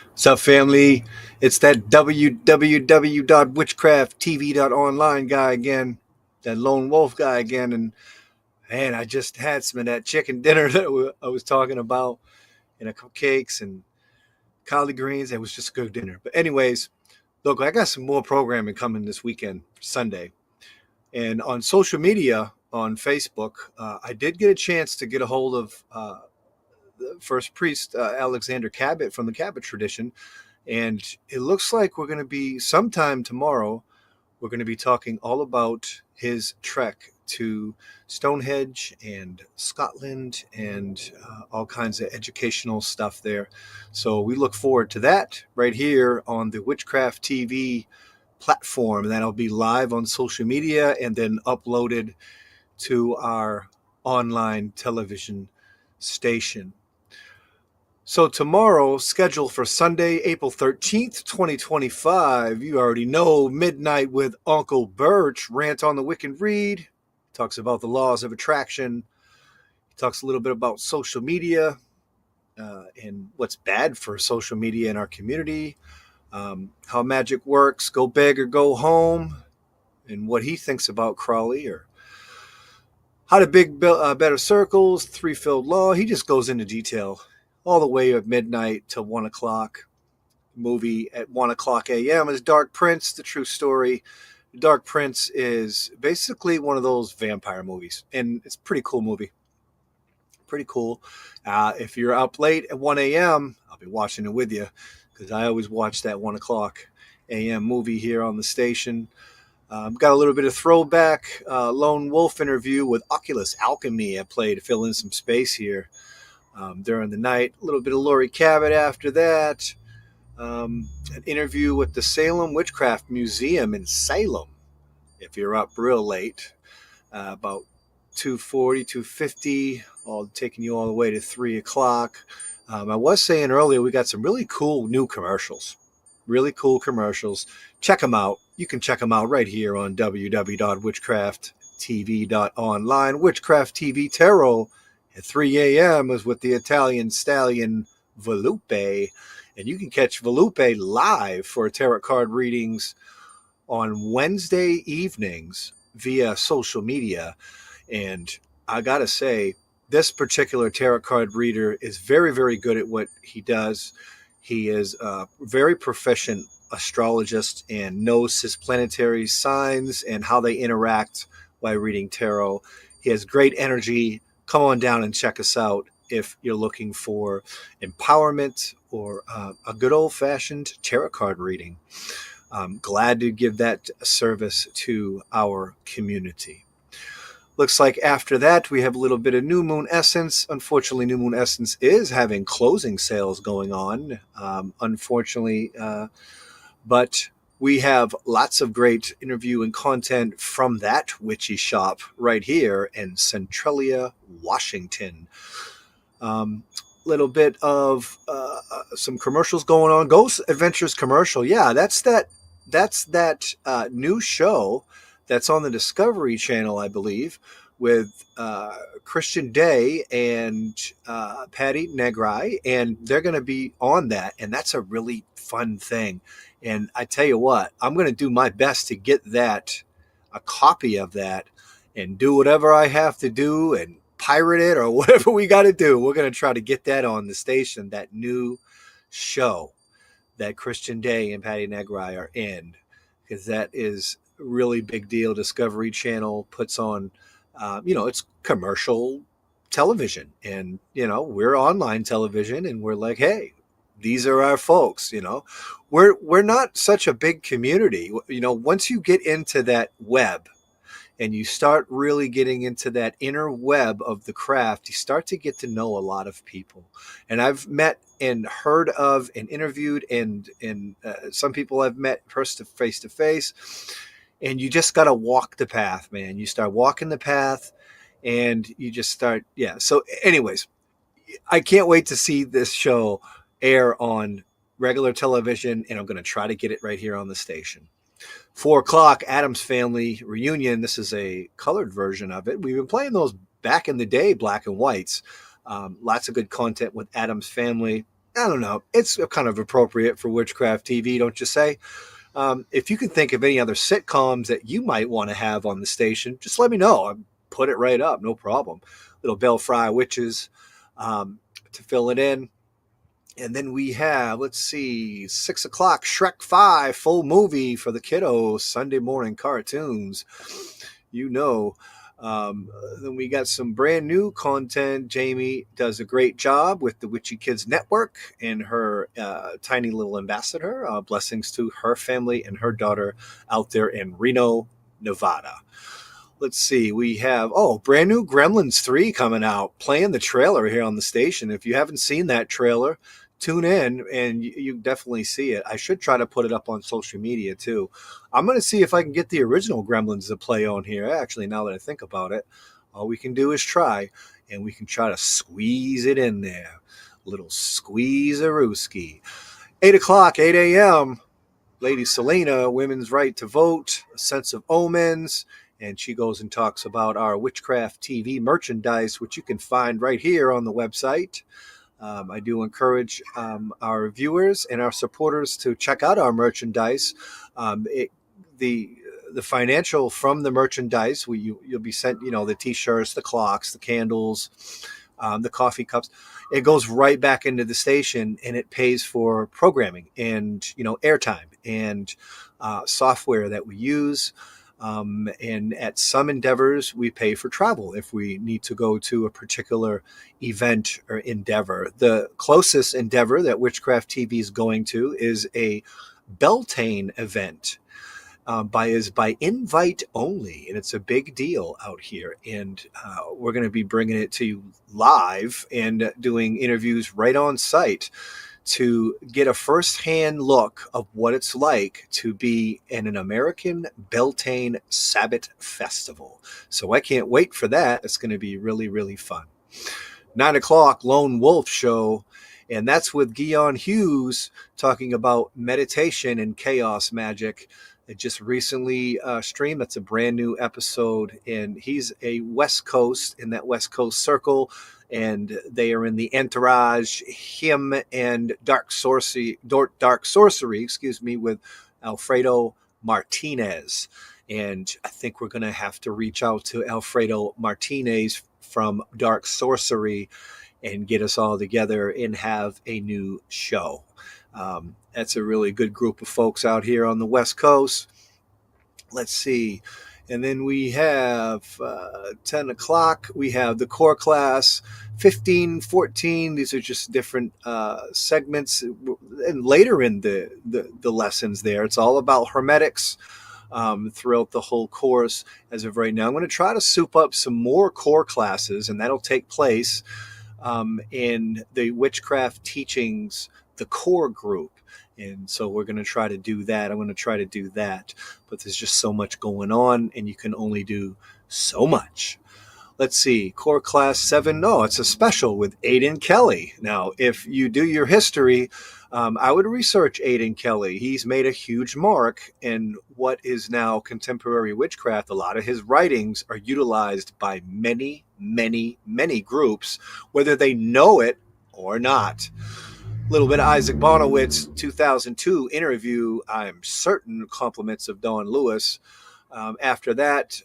What's up, family? It's that www.witchcrafttv.online guy again, that lone wolf guy again. And man, I just had some of that chicken dinner that I was talking about, and a cupcakes and collard greens. It was just a good dinner. But anyways, look, I got some more programming coming this weekend, Sunday, and on social media, on Facebook, I did get a chance to get a hold of the first priest, Alexander Cabot from the Cabot tradition. And it looks like we're going to be sometime tomorrow. We're going to be talking all about his trek to Stonehenge and Scotland and all kinds of educational stuff there. So we look forward to that right here on the Witchcraft TV platform. That'll be live on social media and then uploaded to our online television station. So tomorrow, scheduled for Sunday, April 13th, 2025, you already know, Midnight with Uncle Birch, Rant on the Wicked Read, talks about the laws of attraction, he talks a little bit about social media and what's bad for social media in our community, how magic works, go big or go home, and what he thinks about Crowley, or how to big better circles, threefold law. He just goes into detail all the way at midnight till 1 o'clock. Movie at 1 o'clock a.m. is Dark Prince, the true story. Dark Prince is basically one of those vampire movies, and it's a pretty cool movie. Pretty cool. If you're up late at 1 a.m., I'll be watching it with you because I always watch that 1 o'clock a.m. movie here on the station. Got a little bit of throwback Lone Wolf interview with Oculus Alchemy. I played to fill in some space here during the night. A little bit of Laurie Cabot after that. An interview with the Salem Witchcraft Museum in Salem. If you're up real late, about 2:40, 2:50, all taking you all the way to 3 o'clock. I was saying earlier, we got some really cool new commercials. Really cool commercials. Check them out. You can check them out right here on www.witchcrafttv.online. Witchcraft TV Tarot at 3 a.m. is with the Italian stallion Volpe. And you can catch Volpe live for tarot card readings on Wednesday evenings via social media. And I got to say, this particular tarot card reader is very, very good at what he does. He is a very proficient astrologist and knows his planetary signs and how they interact while reading tarot. He has great energy. Come on down and check us out if you're looking for empowerment or a good old-fashioned tarot card reading. I'm glad to give that service to our community. Looks like after that, we have a little bit of New Moon Essence. Unfortunately, New Moon Essence is having closing sales going on, unfortunately. But we have lots of great interview and content from that witchy shop right here in Centralia, Washington. Little bit of some commercials going on. Ghost Adventures commercial. Yeah, that's that new show that's on the Discovery Channel, I believe, with Christian Day and Patty Negri, and they're going to be on that, and that's a really fun thing. And I tell you what, I'm going to do my best to get that, a copy of that, and do whatever I have to do and pirate it or whatever we got to do. We're going to try to get that on the station, that new show that Christian Day and Patty Negri are in, because that is a really big deal. Discovery Channel puts on, it's commercial television, and, we're online television, and we're like, hey, these are our folks, we're not such a big community. Once you get into that web, and you start really getting into that inner web of the craft, you start to get to know a lot of people. And I've met and heard of and interviewed and some people I've met face to face. And you just got to walk the path, man. You start walking the path and you just start. Yeah. So anyways, I can't wait to see this show air on regular television, and I'm going to try to get it right here on the station. 4 o'clock, Addams Family Reunion. This is a colored version of it. We've been playing those back in the day, black and whites. Lots of good content with Addams Family. I don't know. It's kind of appropriate for Witchcraft TV, don't you say? If you can think of any other sitcoms that you might want to have on the station, just let me know. I'll put it right up, no problem. Little Belfry Witches to fill it in. And then we have, let's see, 6 o'clock, Shrek 5, full movie for the kiddos, Sunday morning cartoons. You know. Then we got some brand new content. Jamie does a great job with the Witchy Kids Network and her tiny little ambassador. Blessings to her family and her daughter out there in Reno, Nevada. Let's see. We have, brand new Gremlins 3 coming out. Playing the trailer here on the station. If you haven't seen that trailer, tune in and you definitely see it. I should try to put it up on social media too. I'm going to see if I can get the original Gremlins to play on here. Actually, now that I think about it, all we can do is try, and we can try to squeeze it in there. Little squeeze-a-rooski. 8 o'clock, 8 a.m., Lady Selena, women's right to vote, a sense of omens, and she goes and talks about our Witchcraft TV merchandise, which you can find right here on the website. I do encourage our viewers and our supporters to check out our merchandise. The financial from the merchandise, you'll be sent, the T-shirts, the clocks, the candles, the coffee cups. It goes right back into the station, and it pays for programming and airtime and software that we use. And at some endeavors, we pay for travel if we need to go to a particular event or endeavor. The closest endeavor that Witchcraft TV is going to is a Beltane event by invite only. And it's a big deal out here. And we're going to be bringing it to you live and doing interviews right on site to get a first-hand look of what it's like to be in an American Beltane Sabbath festival. So I can't wait for that. It's going to be really, really fun. 9 o'clock, Lone Wolf Show, and that's with Guion Hughes talking about meditation and chaos magic. It just recently streamed. That's a brand new episode, and he's a West Coast, in that West Coast circle, and they are in the entourage, him and Dark Sorcery, with Alfredo Martinez. And I think we're going to have to reach out to Alfredo Martinez from Dark Sorcery and get us all together and have a new show. That's a really good group of folks out here on the West Coast. Let's see. And then we have 10 o'clock. We have the core class, 15, 14. These are just different segments. And later in the lessons there, it's all about hermetics throughout the whole course as of right now. I'm going to try to soup up some more core classes, and that'll take place in the Witchcraft Teachings, the core group. And so we're going to try to do that. I'm going to try to do that. But there's just so much going on, and you can only do so much. Let's see. Core Class 7. No, it's a special with Aidan Kelly. Now, if you do your history, I would research Aidan Kelly. He's made a huge mark in what is now contemporary witchcraft. A lot of his writings are utilized by many, many, many groups, whether they know it or not. Little bit of Isaac Bonowitz, 2002 interview, I'm certain, compliments of Dawn Lewis. After that,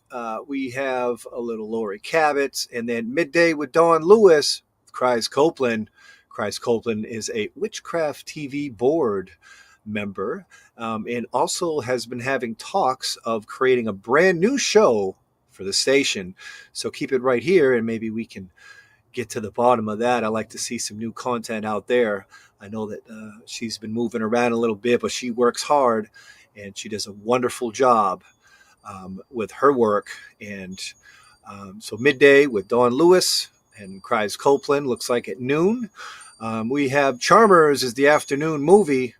we have a little Lori Cabot, and then midday with Dawn Lewis, Kreis Copeland. Kreis Copeland is a Witchcraft TV board member and also has been having talks of creating a brand new show for the station. So keep it right here, and maybe we can get to the bottom of that. I like to see some new content out there. I know that she's been moving around a little bit, but she works hard, and she does a wonderful job with her work. And so midday with Dawn Lewis and Kreis Copeland, looks like at noon. We have Charmers is the afternoon movie,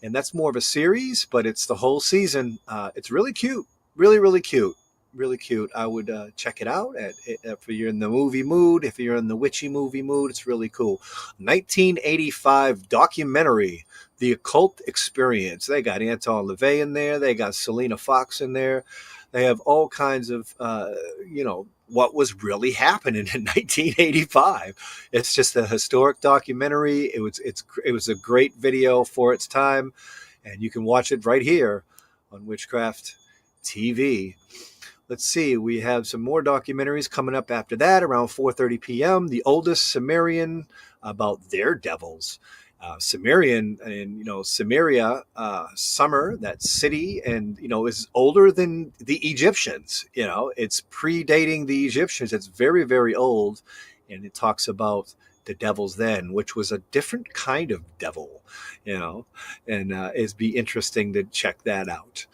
and that's more of a series, but it's the whole season. It's really cute, really, really cute. Really cute. I would check it out if you're in the movie mood, if you're in the witchy movie mood. It's really cool. 1985 documentary, The Occult Experience. They got Anton LaVey in there. They got Selena Fox in there. They have all kinds of, what was really happening in 1985. It's just a historic documentary. It was a great video for its time, and you can watch it right here on Witchcraft TV. Let's see, we have some more documentaries coming up after that around 4:30 p.m. The oldest Sumerian, about their devils. Sumerian, and Samaria, Summer, that city, and is older than the Egyptians. It's predating the Egyptians. It's very, very old, and it talks about the devils then, which was a different kind of devil. And it'd be interesting to check that out.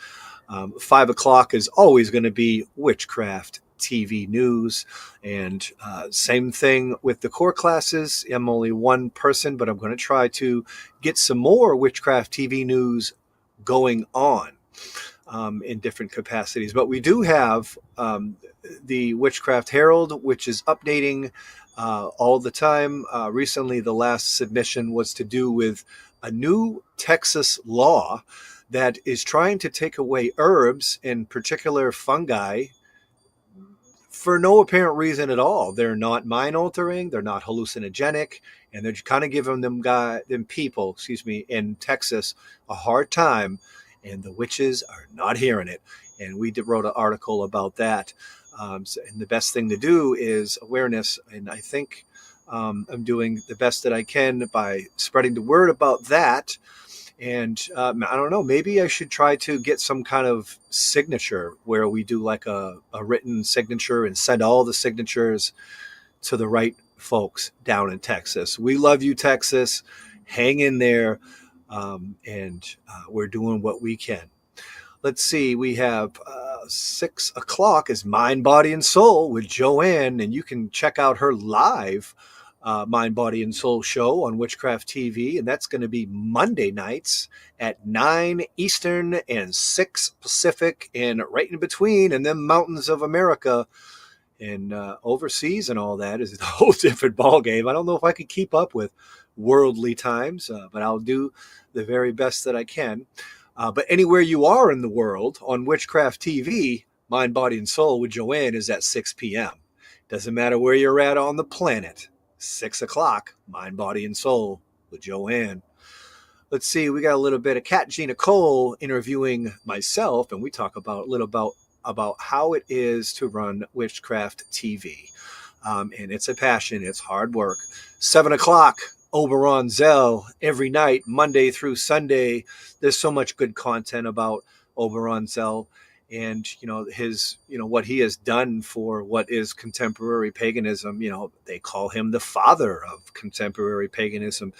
5 o'clock is always going to be Witchcraft TV news. And same thing with the core classes. I'm only one person, but I'm going to try to get some more Witchcraft TV news going on in different capacities. But we do have the Witchcraft Herald, which is updating all the time. Recently, the last submission was to do with a new Texas law that is trying to take away herbs, in particular fungi, for no apparent reason at all. They're not mind altering, they're not hallucinogenic, and they're kind of giving them people, in Texas a hard time, and the witches are not hearing it. And we wrote an article about that. And the best thing to do is awareness, and I think I'm doing the best that I can by spreading the word about that. And I don't know, maybe I should try to get some kind of signature where we do like a written signature and send all the signatures to the right folks down in Texas. We love you, Texas. Hang in there. And we're doing what we can. Let's see, we have 6 o'clock is Mind, Body, and Soul with Joanne, and you can check out her live Mind, Body, and Soul show on Witchcraft TV, and that's going to be Monday nights at 9 Eastern and 6 Pacific, and right in between, and them mountains of America and overseas and all that is a whole different ballgame. I don't know if I could keep up with worldly times, but I'll do the very best that I can. But anywhere you are in the world on Witchcraft TV, Mind, Body, and Soul with Joanne is at 6 p.m. Doesn't matter where you're at on the planet. 6 o'clock, Mind, Body, and Soul with Joanne. Let's see, we got a little bit of Kat Gina Cole interviewing myself, and we talk about a little about how it is to run Witchcraft TV. And it's a passion, it's hard work. 7 o'clock, Oberon Zell, every night, Monday through Sunday. There's so much good content about Oberon Zell and his what he has done for what is contemporary paganism. They call him the father of contemporary paganism,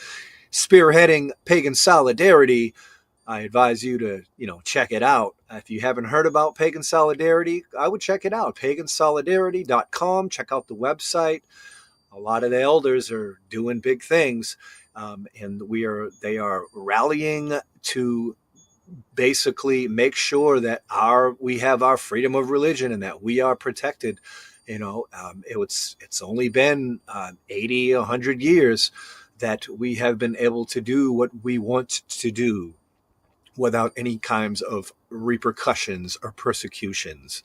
spearheading pagan solidarity. I advise you to check it out. If you haven't heard about pagan solidarity, I would check it out. pagansolidarity.com. Check out the website. A lot of the elders are doing big things, and they are rallying to basically make sure that we have our freedom of religion and that we are protected. It's only been 80, 100 years that we have been able to do what we want to do without any kinds of repercussions or persecutions.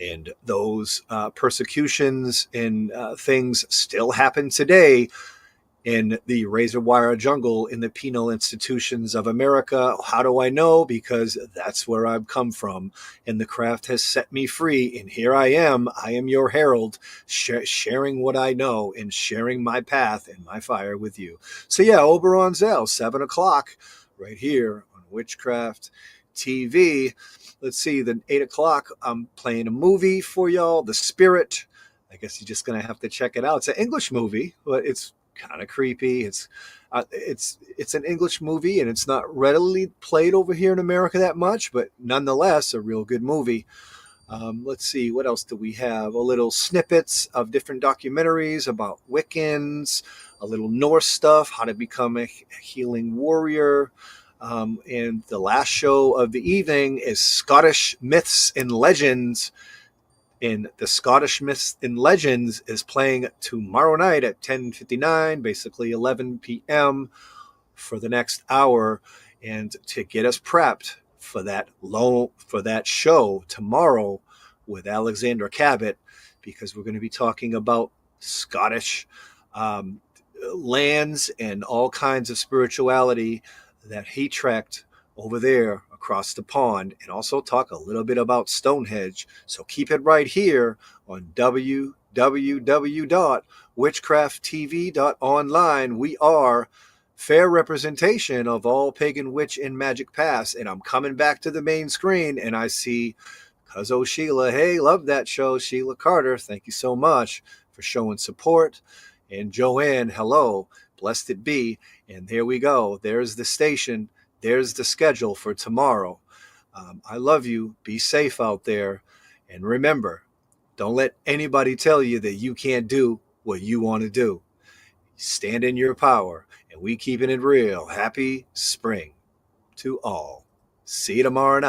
And those persecutions and things still happen today in the razor wire jungle in the penal institutions of America. How do I know? Because that's where I've come from, and the craft has set me free. And here I am your herald, sharing what I know and sharing my path and my fire with you. So yeah, Oberon Zell, 7 o'clock, right here on Witchcraft TV. Let's see, then 8 o'clock, I'm playing a movie for y'all, The Spirit. I guess you're just gonna have to check it out. It's an English movie, but it's kind of creepy. It's an English movie, and it's not readily played over here in America that much, but nonetheless, a real good movie. Let's see, what else do we have? A little snippets of different documentaries about Wiccans, a little Norse stuff, how to become a healing warrior. And the last show of the evening is Scottish Myths and Legends. And the Scottish Myths and Legends is playing tomorrow night at 10:59, basically 11 p.m. for the next hour. And to get us prepped for that show tomorrow with Alexander Cabot, because we're going to be talking about Scottish um, lands and all kinds of spirituality that he trekked over there across the pond, and also talk a little bit about Stonehenge. So keep it right here on www.witchcrafttv.online. We are fair representation of all pagan, witch, and magic past. And I'm coming back to the main screen, and I see Cuzzo Sheila. Hey, love that show, Sheila Carter. Thank you so much for showing support. And Joanne, hello. Blessed it be. And there we go. There's the station. There's the schedule for tomorrow. I love you. Be safe out there. And remember, don't let anybody tell you that you can't do what you want to do. Stand in your power. And we keeping it real. Happy spring to all. See you tomorrow night.